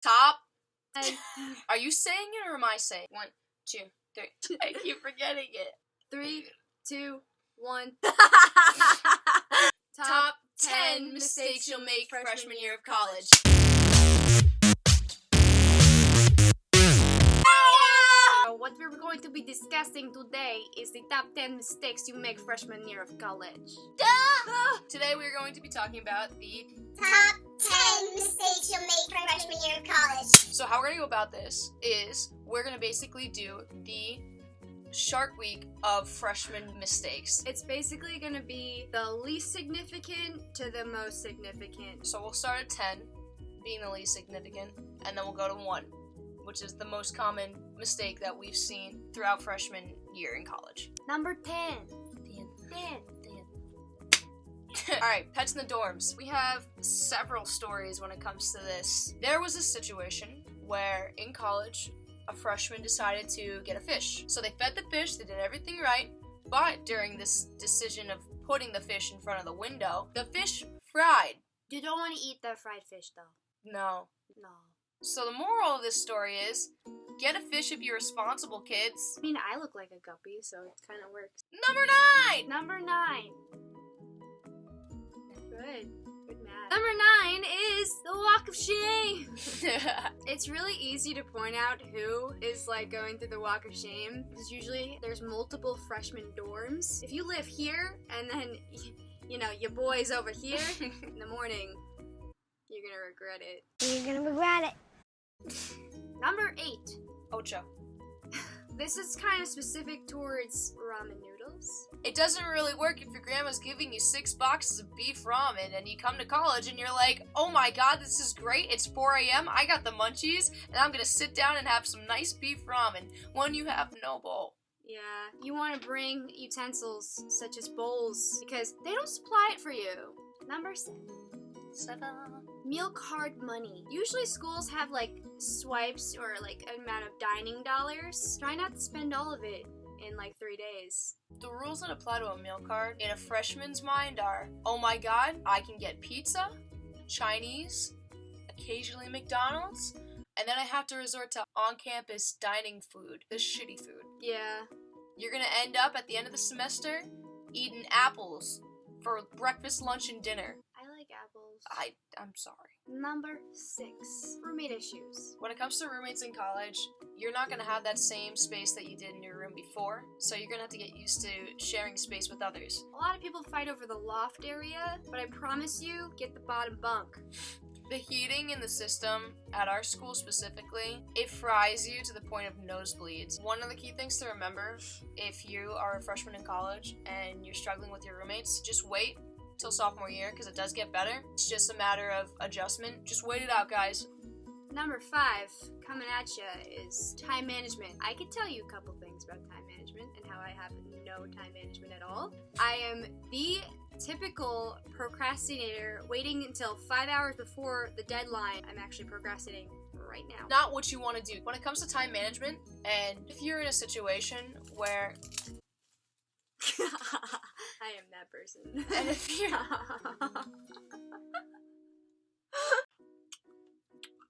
Top. Are you saying it or am I saying it? 1, 2, 3. I keep forgetting it. 3, 2, 1. Top 10 mistakes you'll make freshman year of college. What we're going to be discussing today is the top 10 mistakes you make freshman year of college. Today we're going to be talking about the top 10 mistakes you'll make freshman year of college. So how we're going to go about this is we're going to basically do the Shark Week of freshman mistakes. It's basically going to be the least significant to the most significant. So we'll start at 10, being the least significant, and then we'll go to 1, which is the most common mistake that we've seen throughout freshman year in college. Number 10. 10. Alright, pets in the dorms. We have several stories when it comes to this. There was a situation where in college, a freshman decided to get a fish. So they fed the fish, they did everything right, but during this decision of putting the fish in front of the window, the fish fried. You don't want to eat the fried fish though. No. So the moral of this story is, get a fish if you're responsible, kids. I mean, I look like a guppy, so it kind of works. Number 9! Number 9. Good math. Number 9 is the walk of shame. It's really easy to point out who is like going through the walk of shame because usually there's multiple freshman dorms. If you live here and then, you know, your boy's over here in the morning, you're gonna regret it. You're gonna regret it. Number 8. Ocho. This is kind of specific towards ramen noodles. It doesn't really work if your grandma's giving you 6 boxes of beef ramen and you come to college and you're like, oh my god, this is great, it's 4 a.m., I got the munchies, and I'm gonna sit down and have some nice beef ramen when you have no bowl. Yeah, you want to bring utensils such as bowls because they don't supply it for you. Number 7. Meal card money. Usually schools have like swipes or like an amount of dining dollars. Try not to spend all of it in like 3 days. The rules that apply to a meal card in a freshman's mind are, oh my god, I can get pizza, Chinese, occasionally McDonald's, and then I have to resort to on-campus dining food, the shitty food. Yeah. You're gonna end up at the end of the semester eating apples for breakfast, lunch, and dinner. I like apples. I'm sorry. Number 6. Roommate issues. When it comes to roommates in college, you're not gonna have that same space that you did in your room before, so you're gonna have to get used to sharing space with others. A lot of people fight over the loft area, but I promise you, get the bottom bunk. The heating in the system, at our school specifically, it fries you to the point of nosebleeds. One of the key things to remember, if you are a freshman in college and you're struggling with your roommates, just wait till sophomore year, because it does get better. It's just a matter of adjustment. Just wait it out, guys. Number 5, coming at you, is time management. I could tell you a couple things about time management and how I have no time management at all. I am the typical procrastinator, waiting until 5 hours before the deadline. I'm actually procrastinating right now. Not what you want to do. When it comes to time management, and if you're in a situation where I am that person. and if you're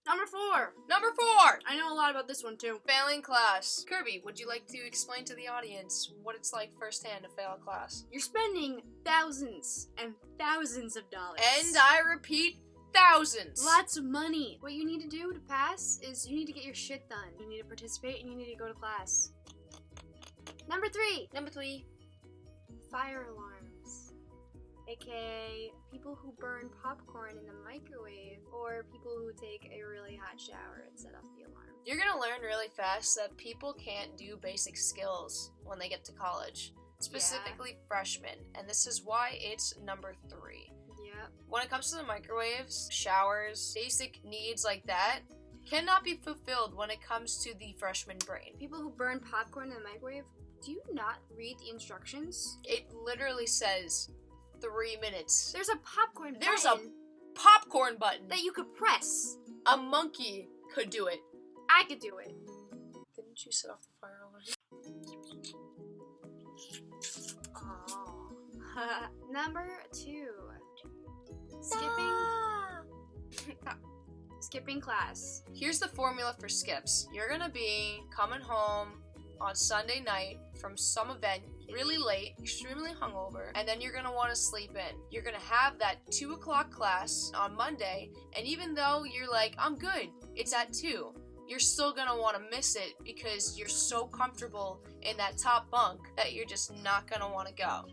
Number 4. 4! I know a lot about this one too. Failing class. Kirby, would you like to explain to the audience what it's like firsthand to fail a class? You're spending thousands and thousands of dollars. And I repeat, thousands! Lots of money. What you need to do to pass is you need to get your shit done. You need to participate and you need to go to class. Number 3. Number 3. Fire alarms. AKA people who burn popcorn in the microwave or people who take a really hot shower and set off the alarm. You're gonna learn really fast that people can't do basic skills when they get to college. Specifically freshmen. And this is why it's number 3. Yep. When it comes to the microwaves, showers, basic needs like that cannot be fulfilled when it comes to the freshman brain. People who burn popcorn in the microwave, do you not read the instructions? It literally says 3 minutes. There's a popcorn button. There's a popcorn button that you could press. A monkey could do it. I could do it. Didn't you set off the fire alarm? Number 2. Skipping. Skipping class. Here's the formula for skips. You're gonna be coming home on Sunday night from some event really late, extremely hungover, and then you're gonna want to sleep in. You're gonna have that 2 o'clock class on Monday, and even though you're like, I'm good, it's at 2, you're still gonna want to miss it because you're so comfortable in that top bunk that you're just not gonna want to go.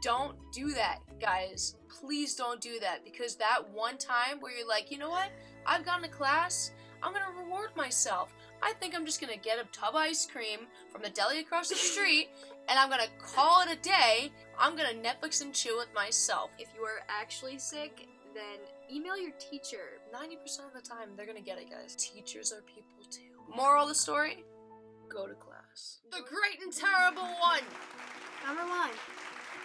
Don't do that, guys. Please don't do that, because that one time where you're like, you know what, I've gone to class, I'm gonna reward myself. I think I'm just gonna get a tub of ice cream from the deli across the street, and I'm gonna call it a day. I'm gonna Netflix and chill with myself. If you are actually sick, then email your teacher. 90% of the time, they're gonna get it, guys. Teachers are people too. Moral of the story? Go to class. The great and terrible one! Number 1.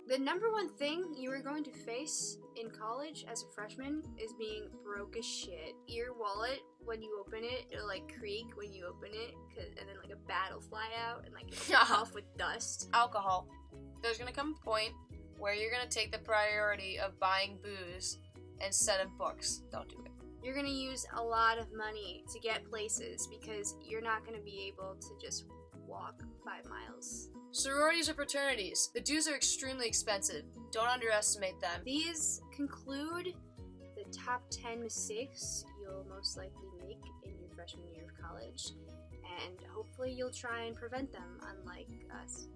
The number one thing you are going to face in college as a freshman is being broke as shit. Your wallet, when you open it, it'll like creak when you open it, and then like a bat will fly out and like it'll puff with dust. Alcohol. There's gonna come a point where you're gonna take the priority of buying booze instead of books. Don't do it. You're gonna use a lot of money to get places because you're not gonna be able to just walk 5 miles. Sororities or fraternities. The dues are extremely expensive. Don't underestimate them. These conclude the top 10 mistakes you'll most likely make in your freshman year of college, and hopefully you'll try and prevent them, unlike us.